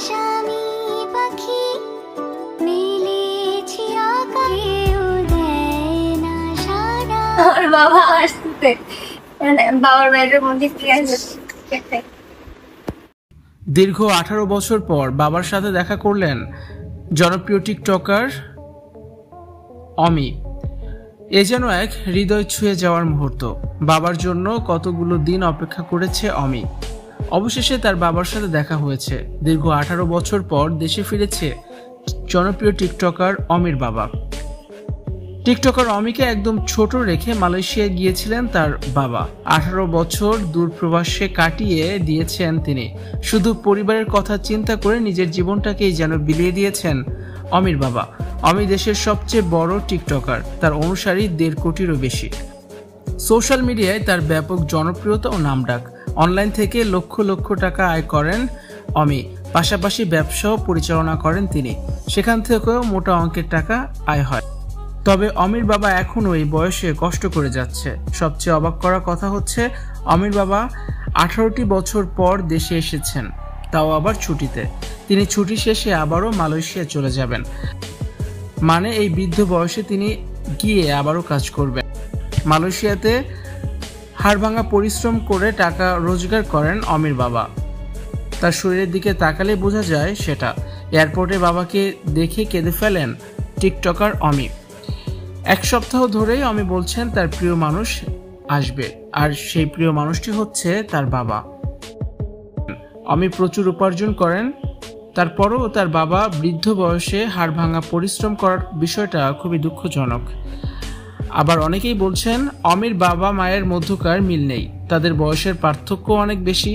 স্বামী পাখি মিলেছি আকাশে উড়ে না সারা। আমার বাবা আসতে বাবার বাড়ির মধ্যে গেছে। দীর্ঘ 18 বছর পর বাবার সাথে দেখা করলেন জনপ্রিয় টিকটকার অমি। এ যেন এক হৃদয় ছুঁয়ে যাওয়ার মুহূর্ত। বাবার জন্য কতগুলো দিন অপেক্ষা করেছে অমি। অবশেষে তার বাবার সাথে দেখা হয়েছে। দীর্ঘ 18 বছর পর দেশে ফিরেছে জনপ্রিয় টিকটকার অমির বাবা। টিকটকার অমিকে একদম ছোট রেখে মালয়েশিয়ায় গিয়েছিলেন তার বাবা। 18 বছর দূরপ্রবাসে কাটিয়ে দিয়েছেন তিনি। শুধু পরিবারের কথা চিন্তা করে নিজের জীবনটাকেই যেন বিলিয়ে দিয়েছেন অমির বাবা। অমি দেশের সবচেয়ে বড় টিকটকার, তার অনুসারী 1.5 কোটিরও বেশি। সোশ্যাল মিডিয়ায় তার ব্যাপক জনপ্রিয়তা ও নামডাক। অনলাইন থেকে লক্ষ লক্ষ টাকা আয় করেন অমি। পাশাপাশি ব্যবসাও পরিচালনা করেন তিনি, সেখান থেকেও মোটা অঙ্কের টাকা আয় হয়। তবে অমির বাবা এখনও এই বয়সে কষ্ট করে যাচ্ছে। সবচেয়ে অবাক করার কথা হচ্ছে অমির বাবা 18টি বছর পর দেশে এসেছেন, তাও আবার ছুটিতে। তিনি ছুটি শেষে আবারও মালয়েশিয়া চলে যাবেন। মানে এই বৃদ্ধ বয়সে তিনি গিয়ে আবারও কাজ করবেন। মালয়েশিয়াতে হাড়ভাঙা পরিশ্রম করে টাকা রোজগার করেন অমির বাবা। তার শরীরের দিকে তাকালে বোঝা যায় সেটা। এয়ারপোর্টে বাবাকে দেখে কেঁদে ফেলেন টিকটকার অমি। 1 সপ্তাহ ধরেই অমি বলছেন তার প্রিয় মানুষ আসবে, আর সেই প্রিয় মানুষটি হচ্ছে তার বাবা। অমি প্রচুর উপার্জন করেন, তারপরও তার বাবা বৃদ্ধ বয়সে হাড়ভাঙা পরিশ্রম করার বিষয়টা খুবই দুঃখজনক। আবার অনেকেই বলছেন অমির বাবা মায়ের মধ্যকার মিল নেই, তাদের বয়সের পার্থক্য অনেক বেশি।